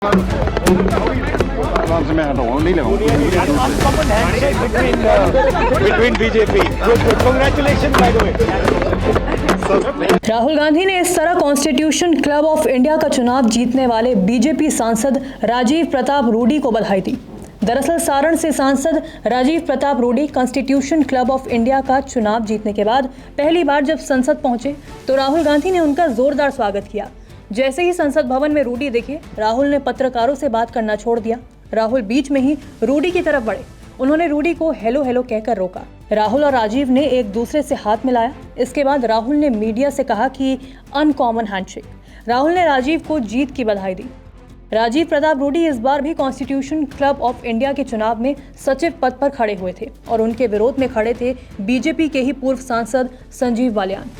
से मैं हटाऊंगा, नहीं लगाऊंगा। between BJP. Good. Congratulations, by the way. Rahul Gandhi ने इस तरह कॉन्स्टिट्यूशन क्लब ऑफ इंडिया का चुनाव जीतने वाले बीजेपी सांसद राजीव प्रताप रूडी को बधाई दी। दरअसल सारण से सांसद Rajiv Pratap Rudy constitution club of India का चुनाव जीतने के बाद पहली बार जब संसद पहुंचे तो राहुल गांधी ने उनका जोरदार स्वागत किया। जैसे ही संसद भवन में रूडी दिखे, राहुल ने पत्रकारों से बात करना छोड़ दिया। राहुल बीच में ही रूडी की तरफ बढ़े। उन्होंने रूडी को हेलो हेलो कहकर रोका। राहुल और राजीव ने एक दूसरे से हाथ मिलाया। इसके बाद राहुल ने मीडिया से कहा कि अनकॉमन हैंडशेक। राहुल ने राजीव को जीत की बधाई दी। राजीव प्रताप रूडी इस बार भी कॉन्स्टिट्यूशन क्लब ऑफ इंडिया के चुनाव में सचिव पद पर खड़े हुए थे और उनके विरोध में खड़े थे बीजेपी के ही पूर्व सांसद संजीव बालियान।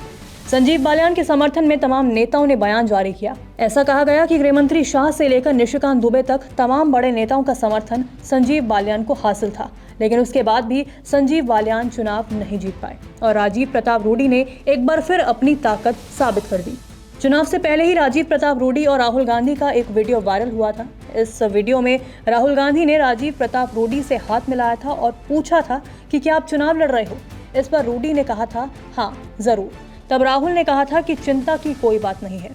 संजीव बालियान के समर्थन में तमाम नेताओं ने बयान जारी किया। ऐसा कहा गया कि गृहमंत्री शाह से लेकर निशिकांत दुबे तक तमाम बड़े नेताओं का समर्थन संजीव बालियान को हासिल था, लेकिन उसके बाद भी संजीव बालियान चुनाव नहीं जीत पाए और राजीव प्रताप रूडी ने एक बार फिर अपनी ताकत साबित कर दी। चुनाव से पहले ही राजीव प्रताप रूडी और राहुल गांधी का एक वीडियो वायरल हुआ था। इस वीडियो में राहुल गांधी ने राजीव प्रताप रूडी से हाथ मिलाया था और पूछा था कि क्या आप चुनाव लड़ रहे हो। इस पर रूडी ने कहा था हाँ जरूर। तब राहुल ने कहा था कि चिंता की कोई बात नहीं है।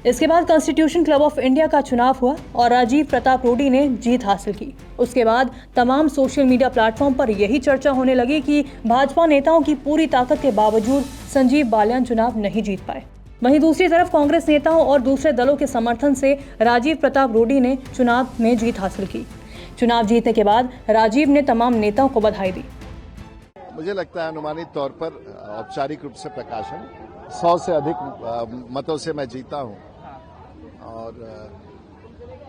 इसके बाद कॉन्स्टिट्यूशन क्लब ऑफ इंडिया का चुनाव हुआ और राजीव प्रताप रूडी ने जीत हासिल की। उसके बाद तमाम सोशल मीडिया प्लेटफॉर्म पर यही चर्चा होने लगी कि भाजपा नेताओं की पूरी ताकत के बावजूद संजीव बालियान चुनाव नहीं जीत पाए। वहीं दूसरी तरफ कांग्रेस नेताओं और दूसरे दलों के समर्थन से राजीव प्रताप रूडी ने चुनाव में जीत हासिल की। चुनाव जीतने के बाद राजीव ने तमाम नेताओं को बधाई दी। मुझे लगता है अनुमानित तौर पर औपचारिक रूप से प्रकाशन 100 से अधिक मतों से मैं जीता हूं और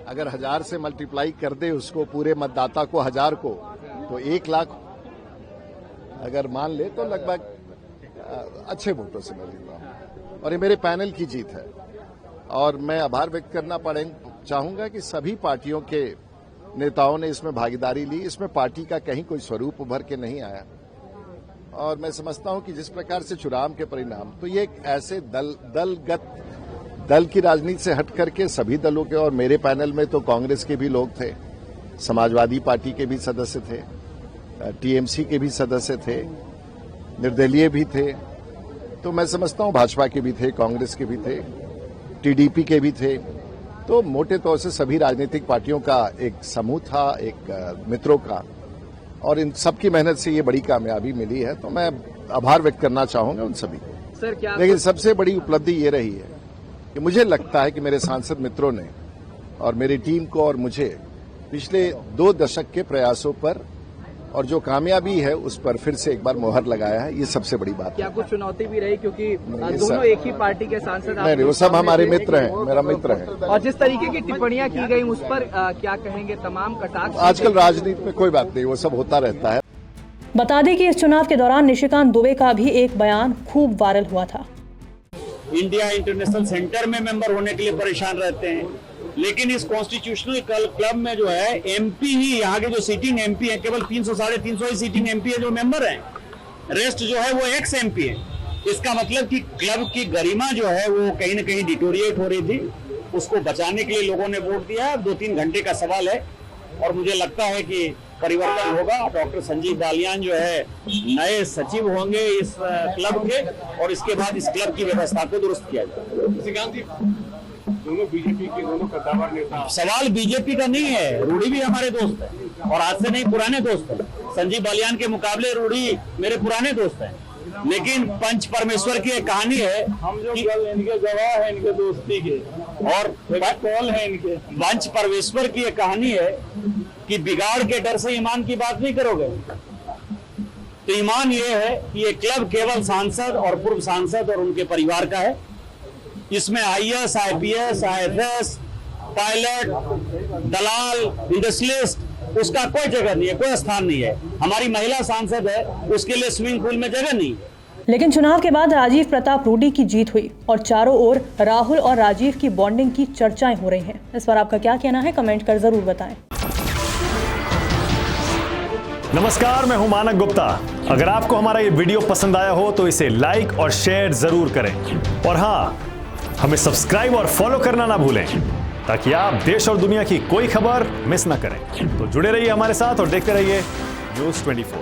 अगर 1000 से मल्टीप्लाई कर दे उसको पूरे मतदाता को 1000 को तो 1 लाख अगर मान ले तो लगभग अच्छे वोटों से मैं जीता हूं और ये मेरे पैनल की जीत है। और मैं आभार व्यक्त करना चाहूंगा कि सभी पार्टियों के नेताओं ने इसमें भागीदारी ली। इसमें पार्टी का कहीं कोई स्वरूप उभर के नहीं आया और मैं समझता हूं कि जिस प्रकार से चुनाव के परिणाम तो ये एक ऐसे दल की राजनीति से हट करके सभी दलों के और मेरे पैनल में तो कांग्रेस के भी लोग थे, समाजवादी पार्टी के भी सदस्य थे, टीएमसी के भी सदस्य थे, निर्दलीय भी थे, तो मैं समझता हूं भाजपा के भी थे, कांग्रेस के भी थे, टीडीपी के भी थे। तो मोटे तौर से सभी राजनीतिक पार्टियों का एक समूह था, एक मित्रों का, और इन सबकी मेहनत से ये बड़ी कामयाबी मिली है। तो मैं आभार व्यक्त करना चाहूंगा उन सभी को। सर क्या लेकिन सबसे बड़ी उपलब्धि ये रही है कि मुझे लगता है कि मेरे सांसद मित्रों ने और मेरी टीम को और मुझे पिछले 2 दशक के प्रयासों पर और जो कामयाबी है उस पर फिर से एक बार मोहर लगाया है। ये सबसे बड़ी बात क्या है। कुछ चुनौती भी रही क्योंकि दोनों एक ही पार्टी के सांसद नहीं, वो सब हमारे मित्र हैं, मेरा मित्र है। और जिस तरीके की टिप्पणियां की गई उस पर क्या कहेंगे? तमाम कटाक्ष आजकल राजनीति में कोई बात नहीं, वो सब होता रहता है। बता दें कि इस चुनाव के दौरान निशिकांत दुबे का भी एक बयान खूब वायरल हुआ था। इंडिया इंटरनेशनल सेंटर में मेंबर होने के लिए परेशान रहते हैं, लेकिन इस कॉन्स्टिट्यूशनल क्लब में जो है एमपी ही, यहाँ के जो सीटिंग एमपी है केवल 300 साढ़े 300 ही सीटिंग एमपी है जो मेंबर हैं, रेस्ट जो है वो एक्स एमपी है। इसका मतलब कि क्लब की गरिमा जो है वो कहीं ना कहीं डिटोरिएट हो रही थी। उसको बचाने के लिए लोगों ने वोट दिया। 2-3 घंटे का सवाल है और मुझे लगता है कि परिवर्तन होगा। डॉक्टर संजीव बालियान जो है नए सचिव होंगे इस क्लब के और इसके बाद इस क्लब की व्यवस्था को दुरुस्त किया जाएगा। दोनों बीजेपी के दोनों कद्दावर नेता। सवाल बीजेपी का नहीं है, रूडी भी हमारे दोस्त है और आज से नहीं पुराने दोस्त हैं। संजीव बालियान के मुकाबले रूडी मेरे पुराने दोस्त हैं, लेकिन पंच परमेश्वर की एक कहानी है। हम जो इनके गवाह हैं इनके दोस्ती के और कौल है इनके। पंच परमेश्वर की एक कहानी है कि बिगाड़ के डर से ईमान की बात नहीं करोगे। तो ईमान ये है कि ये क्लब केवल सांसद और पूर्व सांसद और उनके परिवार का है। इसमें आईएएस, आईपीएस, आईएफएस, पायलट, दलाल, इंडस्ट्रियलिस्ट उसका कोई जगह नहीं है, कोई स्थान नहीं है। हमारी महिला सांसद है, उसके लिए स्विमिंग पूल में जगह नहीं। लेकिन चुनाव के बाद राजीव प्रताप रूडी की जीत हुई और चारों ओर राहुल और राजीव की बॉन्डिंग की चर्चाएं हो रही हैं। इस पर आपका क्या कहना है, कमेंट कर जरूर बताएं। नमस्कार, मैं हूं मानक गुप्ता। अगर आपको हमारा ये वीडियो पसंद आया हो तो इसे लाइक और शेयर जरूर करें और हाँ, हमें सब्सक्राइब और फॉलो करना ना भूलें ताकि आप देश और दुनिया की कोई खबर मिस ना करें। तो जुड़े रहिए हमारे साथ और देखते रहिए News 24।